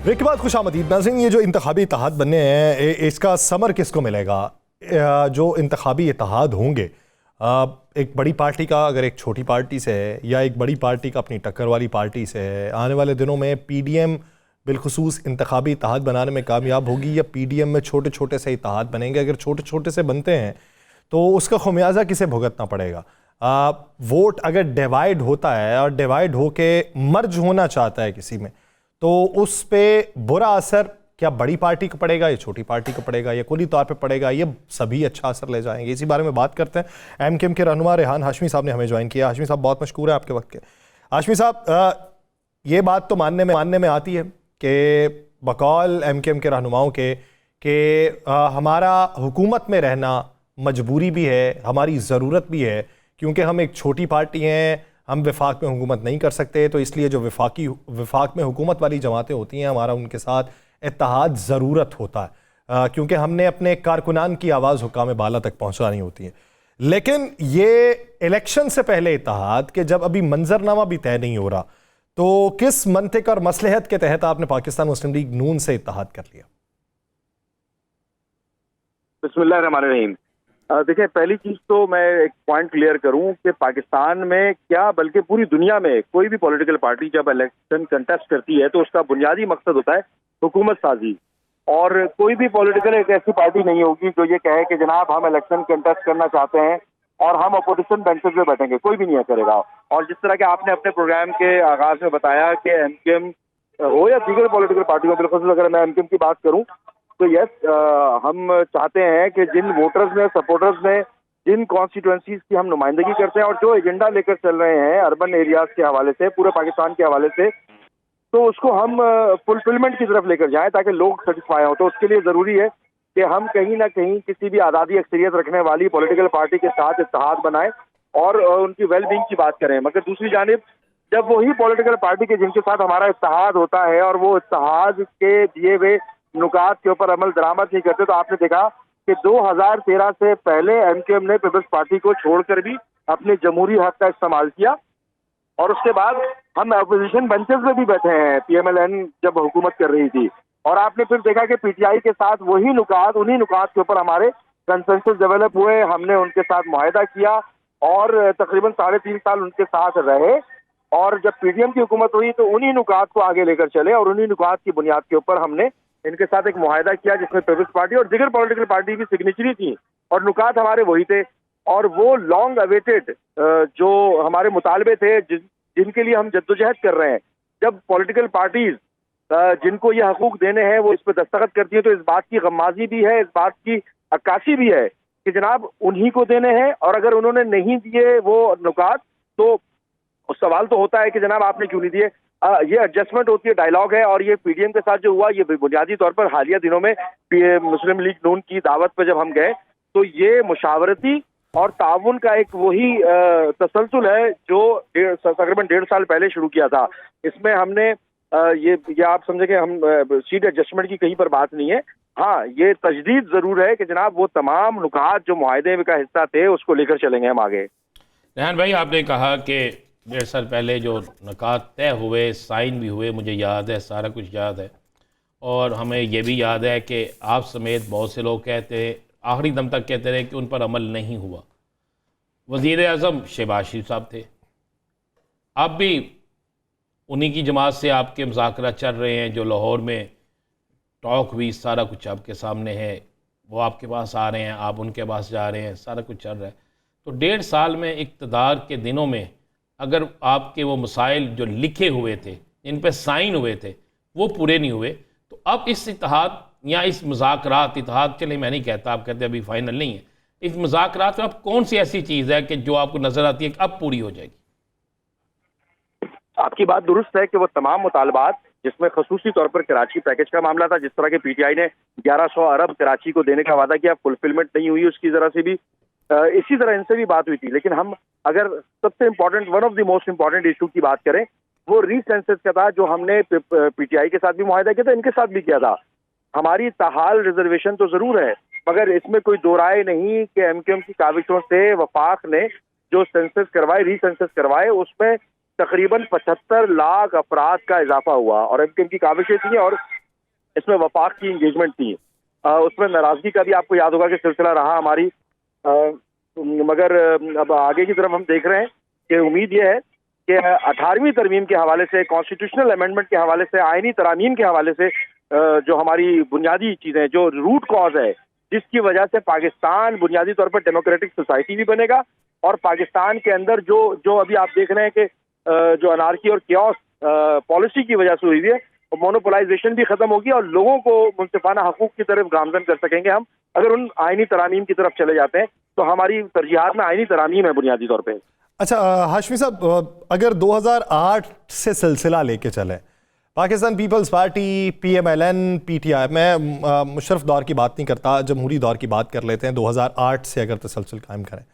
Break के बाद खुशामदीद नाज़रीन। ये जो इंतखाबी इत्तेहाद बनने हैं, इसका समर किसको मिलेगा? जो इंतखाबी इत्तेहाद होंगे, एक बड़ी पार्टी का अगर एक छोटी पार्टी से है, या एक बड़ी पार्टी का अपनी टक्कर वाली पार्टी से है, आने वाले दिनों में पीडीएम बिलखुसूस इंतखाबी इत्तेहाद बनाने में कामयाब होगी, या पीडीएम में छोटे छोटे से इत्तेहाद बनेंगे? अगर छोटे छोटे से बनते हैं तो उसका खुमियाजा किसे भुगतना पड़ेगा? वोट अगर डिवाइड होता है और डिवाइड होके मर्ज होना चाहता है किसी में, तो उस पे बुरा असर क्या बड़ी पार्टी को पड़ेगा या छोटी पार्टी को पड़ेगा या कुली तौर पे पड़ेगा? ये सभी अच्छा असर ले जाएंगे। इसी बारे में बात करते हैं। एमकेएम के रहनुमा रेहान हाशमी साहब ने हमें ज्वाइन किया। हाशमी साहब, बहुत मशकूर है आपके वक्त के। हाशमी साहब, ये बात तो मानने में आती है कि बकौल एमकेएम के रहनुमाओं के कि हमारा हुकूमत में रहना मजबूरी भी है, हमारी ज़रूरत भी है, क्योंकि हम एक छोटी पार्टी हैं, हम विफाक में हुकूमत नहीं कर सकते, तो इसलिए जो विफाक में हुकूमत वाली जमातें होती हैं, हमारा उनके साथ इत्तेहाद ज़रूरत होता है, क्योंकि हमने अपने कारकुनान की आवाज़ हुक्काम बाला तक पहुंचानी होती है। लेकिन ये इलेक्शन से पहले इत्तेहाद के जब अभी मंजरनामा भी तय नहीं हो रहा, तो किस मंतिक और मसलहत के तहत आपने पाकिस्तान मुस्लिम लीग नून से इत्तेहाद कर लिया? बिस्मिल्लाहिर्रहमानिर्रहीम। देखिए, पहली चीज तो मैं एक पॉइंट क्लियर करूं कि पाकिस्तान में क्या बल्कि पूरी दुनिया में कोई भी पॉलिटिकल पार्टी जब इलेक्शन कंटेस्ट करती है तो उसका बुनियादी मकसद होता है हुकूमत साजी। और कोई भी पॉलिटिकल एक ऐसी पार्टी नहीं होगी जो ये कहे कि जनाब हम इलेक्शन कंटेस्ट करना चाहते हैं और हम अपोजिशन बेंचेस पे बैठेंगे, कोई भी नहीं करेगा। और जिस तरह के आपने अपने प्रोग्राम के आगाज में बताया कि एमकेएम हो या दीगर पॉलिटिकल पार्टियों, बिल्कुल अगर मैं एमकेएम की बात करूं तो यस, हम चाहते हैं कि जिन वोटर्स ने, सपोर्टर्स ने, जिन कॉन्स्टिट्यूएंसीज की हम नुमाइंदगी करते हैं और जो एजेंडा लेकर चल रहे हैं अर्बन एरियाज के हवाले से, पूरे पाकिस्तान के हवाले से, तो उसको हम फुलफिलमेंट की तरफ लेकर जाएं ताकि लोग सेटिस्फाई हों। तो उसके लिए जरूरी है कि हम कहीं ना कहीं किसी भी आज़ादी अक्सरियत रखने वाली पॉलिटिकल पार्टी के साथ इत्तेहाद बनाएं और उनकी वेलबींग की बात करें। मगर दूसरी जानिब जब वही पॉलिटिकल पार्टी के जिनके साथ हमारा इत्तेहाद होता है और वो इत्तेहाद के दिए हुए नुकात के ऊपर अमल दरामद नहीं करते, तो आपने देखा कि 2013 से पहले एमकेएम ने पीपल्स पार्टी को छोड़कर भी अपने जमहूरी हक का इस्तेमाल किया और उसके बाद हम अपोजिशन बेंचेस में भी बैठे हैं पीएमएलएन जब हुकूमत कर रही थी। और आपने फिर देखा कि पीटीआई के साथ वही नुकात, उन्हीं नुकात के ऊपर हमारे कंसेंसस डेवलप हुए, हमने उनके साथ मुआहदा किया और तकरीबन 3.5 साल उनके साथ रहे। और जब पीडीएम की हुकूमत हुई तो उन्हीं नुकात को आगे लेकर चले और उन्हीं नुकात की बुनियाद के ऊपर हमने इनके साथ एक मुआहदा किया जिसमें पीपल्स पार्टी और दिगर पॉलिटिकल पार्टी की सिग्नेचरी थी और नुकात हमारे वही थे। और वो लॉन्ग अवेटेड जो हमारे मुतालबे थे, जिनके लिए हम जद्दोजहद कर रहे हैं, जब पॉलिटिकल पार्टीज जिनको ये हकूक देने हैं वो इस पर दस्तखत करती है, तो इस बात की गम्माजी भी है, इस बात की अक्कासी भी है कि जनाब उन्हीं को देने हैं। और अगर उन्होंने नहीं दिए वो नुकात तो सवाल तो होता है कि जनाब आपने क्यों नहीं दिए। ये एडजस्टमेंट होती है, डायलॉग है। और ये पीडीएम के साथ जो हुआ, ये बुनियादी तौर पर हालिया दिनों में मुस्लिम लीग नून की दावत पर जब हम गए तो ये मुशावरती और ताउन का एक वही तसलसल है जो तकरीबन 1.5 साल पहले शुरू किया था। इसमें हमने ये आप समझे कि हम सीट एडजस्टमेंट की कहीं पर बात नहीं है। हाँ, ये तजदीद जरूर है कि जनाब वो तमाम नुकात जो मुआहदे का हिस्सा थे उसको लेकर चलेंगे हम आगे। रेहान भाई, आपने कहा कि 1.5 साल पहले जो नुकात तय हुए, साइन भी हुए, मुझे याद है, सारा कुछ याद है। और हमें ये भी याद है कि आप समेत बहुत से लोग कहते, आखिरी दम तक कहते रहे कि उन पर अमल नहीं हुआ। वज़ीर आज़म शहबाज शरीफ साहब थे, आप भी उन्हीं की जमात से आपके मुज़ाकरा चल रहे हैं, जो लाहौर में टॉक हुई, सारा कुछ आपके सामने है। वो आपके पास आ रहे हैं, आप उनके पास जा रहे हैं, सारा कुछ चल रहा है। तो 1.5 साल में इक़्तिदार के दिनों में अगर आपके वो मसाइल जो लिखे हुए थे, इन पर साइन हुए थे, वो पूरे नहीं हुए, तो अब इस इत्तेहाद या इस मुज़ाकरात, इत्तेहाद चले मैं नहीं कहता, आप कहते अभी फाइनल नहीं है, इस मुज़ाकरात में अब कौन सी ऐसी चीज़ है कि जो आपको नज़र आती है कि अब पूरी हो जाएगी? आपकी बात दुरुस्त है कि वो तमाम मुतालबात, जिसमें खसूसी तौर पर कराची पैकेज का मामला था, जिस तरह के पीटीआई ने 1100 अरब कराची को देने का वादा किया, फुलफिलमेंट नहीं हुई उसकी जरा से भी। इसी तरह इनसे भी बात हुई थी। लेकिन हम अगर सबसे important, one of the most important issue की बात करें, वो रीसेंसस का था, जो हमने पीटीआई के साथ भी मुआहदा किया था, इनके साथ भी किया था। हमारी ताहाल रिजर्वेशन तो जरूर है, मगर इसमें कोई दो राय नहीं कि एमकेएम की काविशों से वफाक ने जो सेंसस करवाए, रीसेंसस करवाए, उसमें तकरीबन 75 लाख अफराद का इजाफा हुआ और एमक्यूएम की काविशें थी और इसमें वफाक की इंगेजमेंट थी। उसमें नाराजगी का भी आपको याद होगा कि सिलसिला रहा हमारी। मगर अब आगे की तरफ हम देख रहे हैं कि उम्मीद यह है कि 18वीं तरमीम के हवाले से, कॉन्स्टिट्यूशनल अमेंडमेंट के हवाले से, आईनी तरामीम के हवाले से जो हमारी बुनियादी चीज़ें, जो रूट कॉज है जिसकी वजह से पाकिस्तान बुनियादी तौर पर डेमोक्रेटिक सोसाइटी भी बनेगा और पाकिस्तान के अंदर जो अभी आप देख रहे हैं कि जो अनार्की और क्योस पॉलिसी की वजह से हुई है, मोनोपोलाइजेशन भी खत्म होगी और लोगों को मुंसिफाना हकूक की तरफ गामजन कर सकेंगे हम अगर उन आईनी तरामीम की तरफ चले जाते हैं। तो हमारी तरजीहात में आईनी तरामीम है बुनियादी तौर पे। अच्छा हाशमी साहब, अगर 2008 से सिलसिला लेके चले, पाकिस्तान पीपल्स पार्टी, PMLN, PTI, मैं मुशर्रफ दौर की बात नहीं करता, जमहूरी दौर की बात कर लेते हैं, 2008 से अगर तसलसल कायम करें,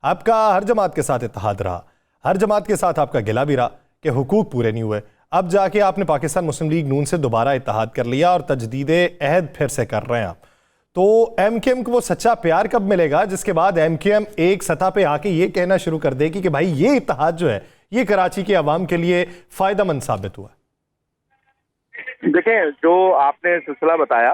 आपका हर जमात के साथ इत्तेहाद रहा, हर जमात के साथ आपका गिला भी रहा कि हुकूक पूरे नहीं हुए। अब जाके आपने पाकिस्तान मुस्लिम लीग नून से दोबारा इत्तेहाद कर लिया और तजदीद अहद फिर से कर रहे हैं आप। तो MKM को वो सच्चा प्यार कब मिलेगा जिसके बाद MKM एक सतह पे आके ये कहना शुरू कर देगी कि भाई ये इत्तेहाद जो है ये कराची के अवाम के लिए फायदेमंद साबित हुआ? देखें, जो आपने सिलसिला बताया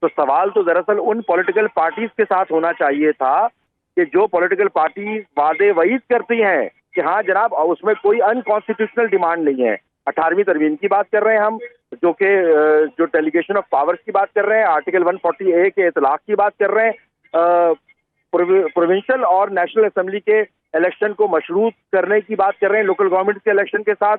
तो सवाल तो दरअसल उन पॉलिटिकल पार्टीज के साथ होना चाहिए था कि जो पॉलिटिकल पार्टी वादे वईद करती हैं कि हाँ जनाब उसमें कोई अनकॉन्स्टिट्यूशनल डिमांड नहीं है। 18वीं तरमीम की बात कर रहे हैं हम, जो डेलीगेशन ऑफ पावर्स की बात कर रहे हैं, आर्टिकल 140A के इतलाक की बात कर रहे हैं, प्रोविंशियल और नेशनल असेंबली के इलेक्शन को मशरूत करने की बात कर रहे हैं, लोकल गवर्नमेंट के इलेक्शन के साथ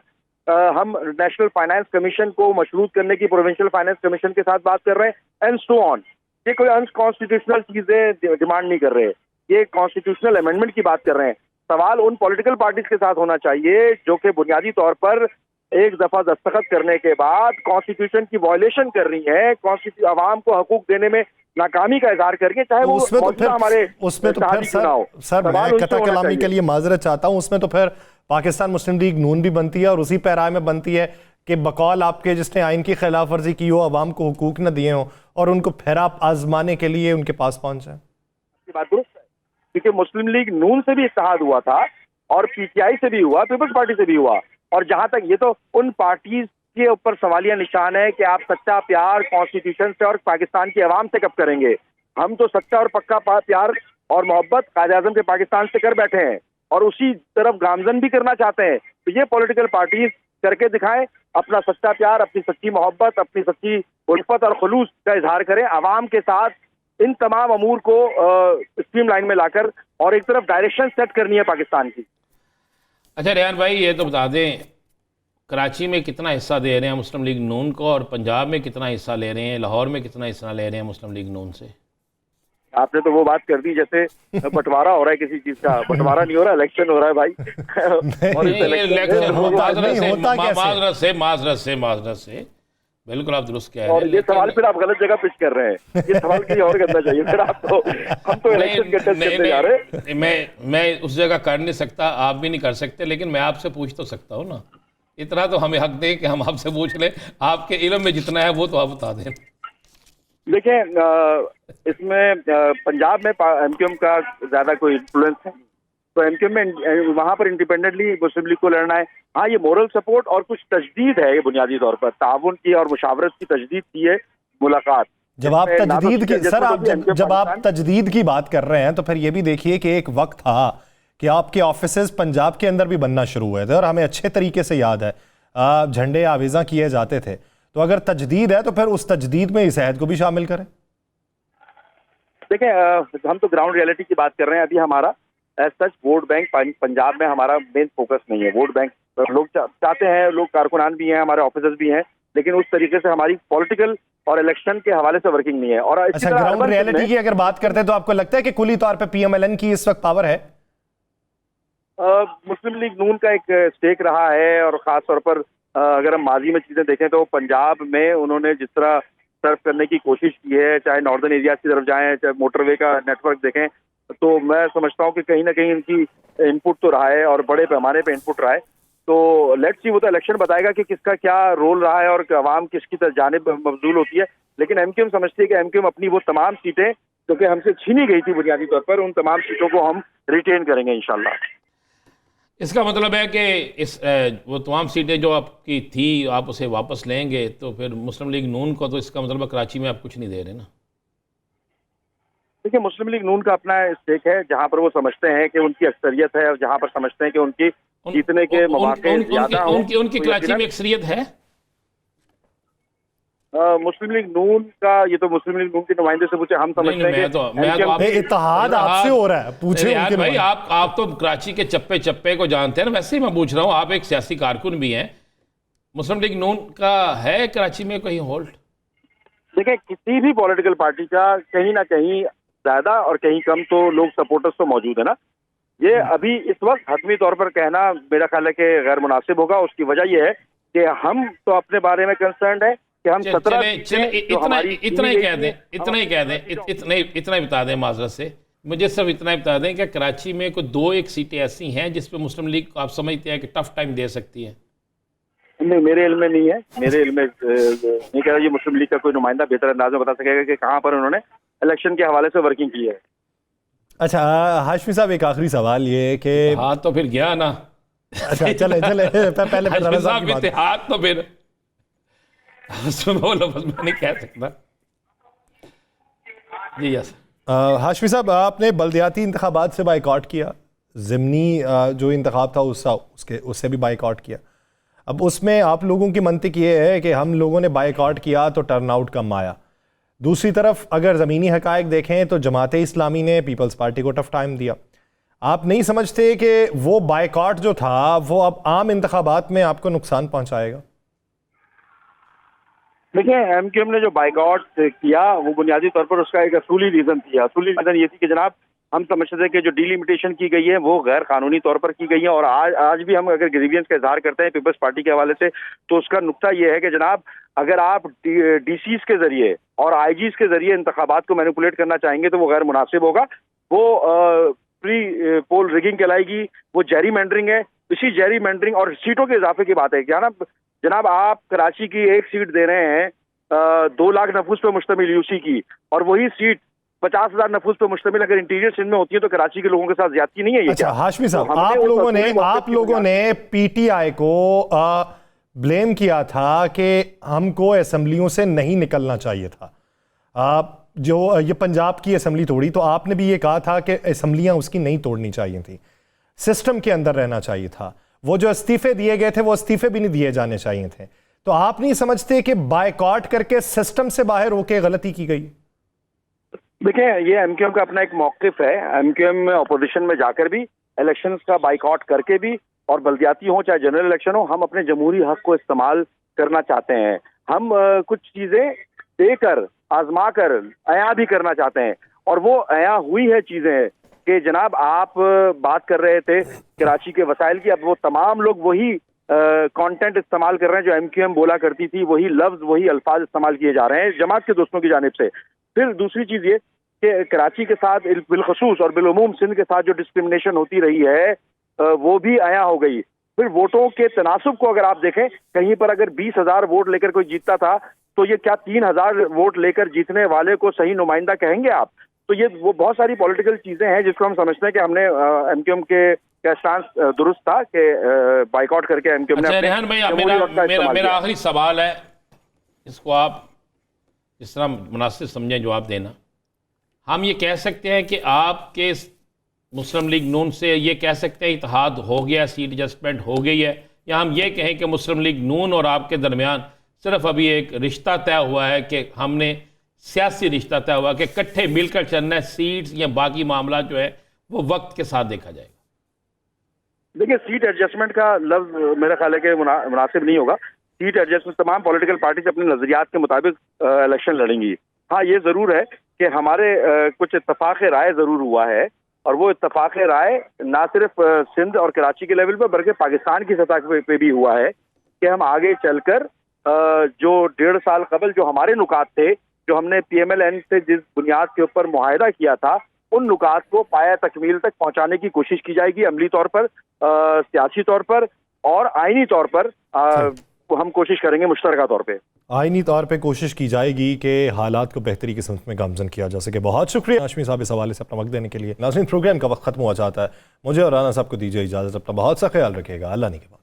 हम नेशनल फाइनेंस कमीशन को मशरूत करने की प्रोविंशियल फाइनेंस कमीशन के साथ बात कर रहे हैं एंड सो ऑन। ये कोई अनकॉन्स्टिट्यूशनल चीजें डिमांड नहीं कर रहे, ये कॉन्स्टिट्यूशनल अमेंडमेंट की बात कर रहे हैं। सवाल उन पॉलिटिकल पार्टीज के साथ होना चाहिए जो कि बुनियादी तौर पर एक दफा दस्तखत करने के बाद कॉन्स्टिट्यूशन की वायलेशन कर रही है, आवाम को हकूक देने में नाकामी का इजहार करके, चाहे वो हमारे उसमें तो फिर सर मैं कता कलामी के लिए माजरत चाहता हूं, उसमें तो फिर पाकिस्तान मुस्लिम लीग नून भी बनती है और उसी पैराए में बनती है कि बकौल आपके जिसने आइन की खिलाफ वर्जी की हो, अवाम को हुकूक न दिए हो और उनको फिर आप आजमाने के लिए उनके पास पहुंचे। बात दुरुस्त है, क्योंकि मुस्लिम लीग नून से भी इत्तेहाद हुआ था और PTI से भी हुआ, पीपल्स पार्टी से भी हुआ। और जहां तक ये तो उन पार्टीज के ऊपर सवालिया निशान है कि आप सच्चा प्यार कॉन्स्टिट्यूशन से और पाकिस्तान की आवाम से कब करेंगे। हम तो सच्चा और पक्का प्यार और मोहब्बत कायद-ए-आज़म के पाकिस्तान से कर बैठे हैं और उसी तरफ गामजन भी करना चाहते हैं। तो ये पॉलिटिकल पार्टीज करके दिखाएं अपना सच्चा प्यार, अपनी सच्ची मोहब्बत, अपनी सच्ची उल्फत और खुलूस का इजहार करें आवाम के साथ। इन तमाम अमूर को स्ट्रीम लाइन में लाकर और एक तरफ डायरेक्शन सेट करनी है पाकिस्तान की। अच्छा रेहान भाई, ये तो बता दें कराची में कितना हिस्सा दे रहे हैं मुस्लिम लीग नून को और पंजाब में कितना हिस्सा ले रहे हैं, लाहौर में कितना हिस्सा ले रहे हैं मुस्लिम लीग नून से? आपने तो वो बात कर दी जैसे बंटवारा हो रहा है किसी चीज का। बंटवारा नहीं हो रहा, इलेक्शन हो रहा है भाई। और माजरत से बिल्कुल आप दुरुस्त कह रहे हैं। और ये सवाल फिर आप गलत जगह पिच कर रहे हैं, ये सवाल कहीं और करना चाहिए फिर आपको। हम तो इलेक्शन कंटेस्ट करने जा रहे हैं। मैं उस जगह कर नहीं सकता, आप भी नहीं कर सकते, लेकिन मैं आपसे पूछ तो सकता हूँ ना। इतना तो हमें हक दें कि हम आपसे पूछ लें, आपके इल्म में जितना है वो तो आप बता दें। देखिए, इसमें पंजाब में MKM का ज्यादा कोई इन्फ्लुएंस है, तो MKM में वहां पर इंडिपेंडेंटली मुस्लिम लीग को लड़ना है। हाँ, ये मोरल सपोर्ट और कुछ तजदीद है, ये बुनियादी तौर पर ताउन की और मुशावरत की तजदीद की है मुलाकात। जब आप तजदीद की सर आप जब आप तजदीद की बात कर रहे हैं तो फिर ये भी देखिए कि एक वक्त था कि आपके ऑफिसेज पंजाब के अंदर भी बनना शुरू हुए थे और हमें अच्छे तरीके से याद है झंडे आवेजा किए जाते थे। तो अगर तजदीद है तो फिर उस तजदीद में इस अहद को भी शामिल करें। देखें, हम तो ग्राउंड रियलिटी की बात कर रहे हैं। अभी हमारा as such vote bank Punjab में हमारा मेन फोकस नहीं है। वोट बैंक लोग चाहते हैं, लोग कारकुनान भी हैं, हमारे ऑफिसर्स भी हैं, लेकिन उस तरीके से हमारी पॉलिटिकल और इलेक्शन के हवाले से वर्किंग नहीं है। और अच्छा, ग्राउंड रियलिटी की अगर बात करते हैं तो आपको लगता है कि कुली तौर पे PMLN की इस वक्त पावर है? मुस्लिम लीग नून का एक स्टेक रहा है और खास तौर पर अगर हम माजी में चीजें देखें तो पंजाब में उन्होंने जिस तरह सर्व करने की कोशिश की है, चाहे नॉर्दर्न एरियाज की तरफ जाएं, चाहे मोटरवे का नेटवर्क देखें, तो मैं समझता हूं कि कहीं ना कहीं इनकी इनपुट तो रहा है और बड़े पैमाने पे इनपुट रहा है। तो लेट्स सी, वो तो इलेक्शन बताएगा कि किसका क्या रोल रहा है और अवाम किसकी जानिब मबजूल होती है। लेकिन MKM समझती है कि MKM अपनी वो तमाम सीटें जो कि हमसे छीनी गई थी बुनियादी तौर पर, उन तमाम सीटों को हम रिटेन करेंगे इंशाल्लाह। इसका मतलब है कि वो तमाम सीटें जो आपकी थी आप उसे वापस लेंगे, तो फिर मुस्लिम लीग नून को तो इसका मतलब है कराची में आप कुछ नहीं दे रहे ना। देखिए, मुस्लिम लीग नून का अपना स्टेक है, जहां पर वो समझते हैं कि उनकी अक्सरियत है और जहां पर समझते हैं कि उनकी जीतने के मौके ज्यादा हों, उनकी तो कराची यकीनन में अक्सरियत है। मुस्लिम लीग नून का, ये तो मुस्लिम लीग नून के नुमाइंदे से पूछे, हम नहीं समझते नहीं, हैं मैं तो MKM आप इत्तेहाद आपसे हो रहा है, पूछे रियाद उनके भाई, नुमाइंदे। आप तो कराची के चप्पे चप्पे को जानते हैं ना, वैसे ही मैं पूछ रहा हूँ, आप एक सियासी कारकुन भी हैं। मुस्लिम लीग नून का है कराची में कहीं होल्ड? देखिए, किसी भी पॉलिटिकल पार्टी का कहीं ना कहीं ज्यादा और कहीं कम तो लोग सपोर्टर्स तो मौजूद है ना। ये अभी इस वक्त हतमी तौर पर कहना मेरा ख्याल है कि गैर मुनासिब होगा। उसकी वजह यह है कि हम तो अपने बारे में कंसर्न है कि हम 17 चले इतना ही कह दें, इतना ही कह दें, इतना ही बता दें माजरत से, मुझे सिर्फ इतना ही बता दें कि कराची में कोई 2-1 सीटें ऐसी हैं जिस पे मुस्लिम लीग आप समझते हैं कि टफ टाइम दे सकती है? नहीं, मेरे इल्म में नहीं है। मेरे इल्म में नहीं कह रहा, ये मुस्लिम लीग का कोई नुमाइंदा बेहतर अंदाज में बता सकेगा कि कहाँ पर उन्होंने इलेक्शन के हवाले से वर्किंग की है। अच्छा हाशमी साहब, एक आखिरी सवाल ये कि हाँ तो फिर गया ना। अच्छा चले चले पहले हाशमी साहब की बात। इत्तेहाद तो फिर उसमें बोलो, बस मैं नहीं कह सकता जी। यस हाशमी साहब, आपने बल्दियाती इंतखाबात से बाइकआउट किया, ज़िमनी जो इंतखाब था उससे भी बाइकआउट किया। अब उसमें आप लोगों की मंतिक ये है कि हम लोगों ने बाइकआउट किया तो टर्नआउट कम आया। दूसरी तरफ अगर ज़मीनी हकायक देखें तो जमाते इस्लामी ने पीपल्स पार्टी को टफ टाइम दिया। आप नहीं समझते कि वो बाइकआउट जो था वो अब आम इंतखाबात में आपको नुकसान पहुंचाएगा? देखिए, MKM ने जो बाइकआउट किया वो बुनियादी तौर पर उसका एक असूली रीजन थी। असूली रीजन ये थी कि जनाब, हम समझते थे कि जो डिलिमिटेशन की गई है वो गैर कानूनी तौर पर की गई है। और आज भी हम अगर ग्रीवियंस का इजहार करते हैं पीपल्स पार्टी के हवाले से, तो उसका नुक्ता ये है कि जनाब, अगर आप DCs के जरिए और IGs के जरिए इंतखाबात को मैनिपुलेट करना चाहेंगे तो वो गैर मुनासिब होगा। वो प्री पोल रिगिंग कहलाएगी, वो जेरी मैंडरिंग है। इसी जेरी मैंडरिंग और सीटों के इजाफे की बात है क्या ना जनाब, आप कराची की एक सीट दे रहे हैं 2 लाख नफूस पे मुश्तमिल UC की, और वही सीट 50,000 नफूस पे मुश्तमिल अगर इंटीरियर सिंध में होती है, तो कराची के लोगों के साथ ज्यादती नहीं है ये? अच्छा हाशमी साहब, तो आप लोगों ने PTI को ब्लेम किया था कि हमको असेंबलियों से नहीं निकलना चाहिए था। जो ये पंजाब की असेंबली तोड़ी, तो आपने भी ये कहा था कि असेंबलियां उसकी नहीं तोड़नी चाहिए थी, सिस्टम के अंदर रहना चाहिए था। वो जो इस्तीफे दिए गए थे वो इस्तीफे भी नहीं दिए जाने चाहिए थे। तो आप नहीं समझते कि बायकॉट करके सिस्टम से बाहर होकर गलती की गई? देखिए, ये MKM का अपना एक मौकिफ है। MKM ऑपोजिशन में जाकर भी, इलेक्शंस का बाइकआउट करके भी, और बल्दियाती हो चाहे जनरल इलेक्शन हो, हम अपने जमहूरी हक को इस्तेमाल करना चाहते हैं। हम कुछ चीजें देकर आजमा कर अया भी करना चाहते हैं, और वो अया हुई है चीजें कि जनाब, आप बात कर रहे थे कराची के वसाइल की, अब वो तमाम लोग वही कंटेंट इस्तेमाल कर रहे हैं जो MKM बोला करती थी, वही लफ्ज वही अल्फाज इस्तेमाल किए जा रहे हैं जमात के दोस्तों की जानिब से। फिर दूसरी चीज ये कि कराची के साथ बिलखसूस और बिलउमूम सिंध के साथ जो डिस्क्रिमिनेशन होती रही है वो भी आया हो गई। फिर वोटों के तनासुब को अगर आप देखें, कहीं पर अगर 20,000 वोट लेकर कोई जीतता था, तो ये क्या 3,000 वोट लेकर जीतने वाले को सही नुमाइंदा कहेंगे आप? तो ये वो बहुत सारी पॉलिटिकल चीजें हैं जिसको हम समझते हैं कि हमने MKM के स्टांस दुरुस्त था कि बाइकआउट करके MKM ने। अच्छा रेहान भाई, मेरा आखिरी सवाल है, इसको आप जिस तरह मुनासिब समझें जवाब देना। हम ये कह सकते हैं कि आपके मुस्लिम लीग नून से ये कह सकते हैं इत्तेहाद हो गया, सीट एडजस्टमेंट हो गई है, या हम ये कहें कि मुस्लिम लीग नून और आपके दरमियान सिर्फ अभी एक रिश्ता तय हुआ है कि हमने सियासी रिश्ता तय हुआ कि इकट्ठे मिलकर चलना है, सीट्स या बाकी मामला जो है वो वक्त के साथ देखा जाएगा? देखिए, सीट एडजस्टमेंट का लफ्ज मेरा ख्याल है कि मुनासिब नहीं होगा। सीट एडजस्टमेंट, तमाम पॉलिटिकल पार्टीज अपने नजरियात के मुताबिक इलेक्शन लड़ेंगी। हाँ, ये जरूर है कि हमारे कुछ इत्तफाक राय जरूर हुआ है, और वो इत्तफाक राय ना सिर्फ सिंध और कराची के लेवल पर बल्कि पाकिस्तान की सतह पे भी हुआ है कि हम आगे चलकर जो 1.5 साल कबल जो हमारे नुकात थे, जो हमने PMLN से जिस बुनियाद के ऊपर मुआहिदा किया था, उन नुकात को पाया तकमील तक पहुंचाने की कोशिश की जाएगी, अमली तौर पर, सियासी तौर पर और आईनी तौर पर। हम कोशिश करेंगे मुश्तरका तौर पे। आइनी तौर पे कोशिश की जाएगी कि हालात को बेहतरी की समत में गामजन किया जा सके। बहुत शुक्रिया हाशमी साहब इस हवाले से अपना वक्त देने के लिए। नाज़रीन, प्रोग्राम का वक्त खत्म हुआ चाहता है, मुझे और राना साहब को दीजिए इजाज़त। अपना बहुत सा ख्याल रखिएगा। अल्लाह ने के बाद।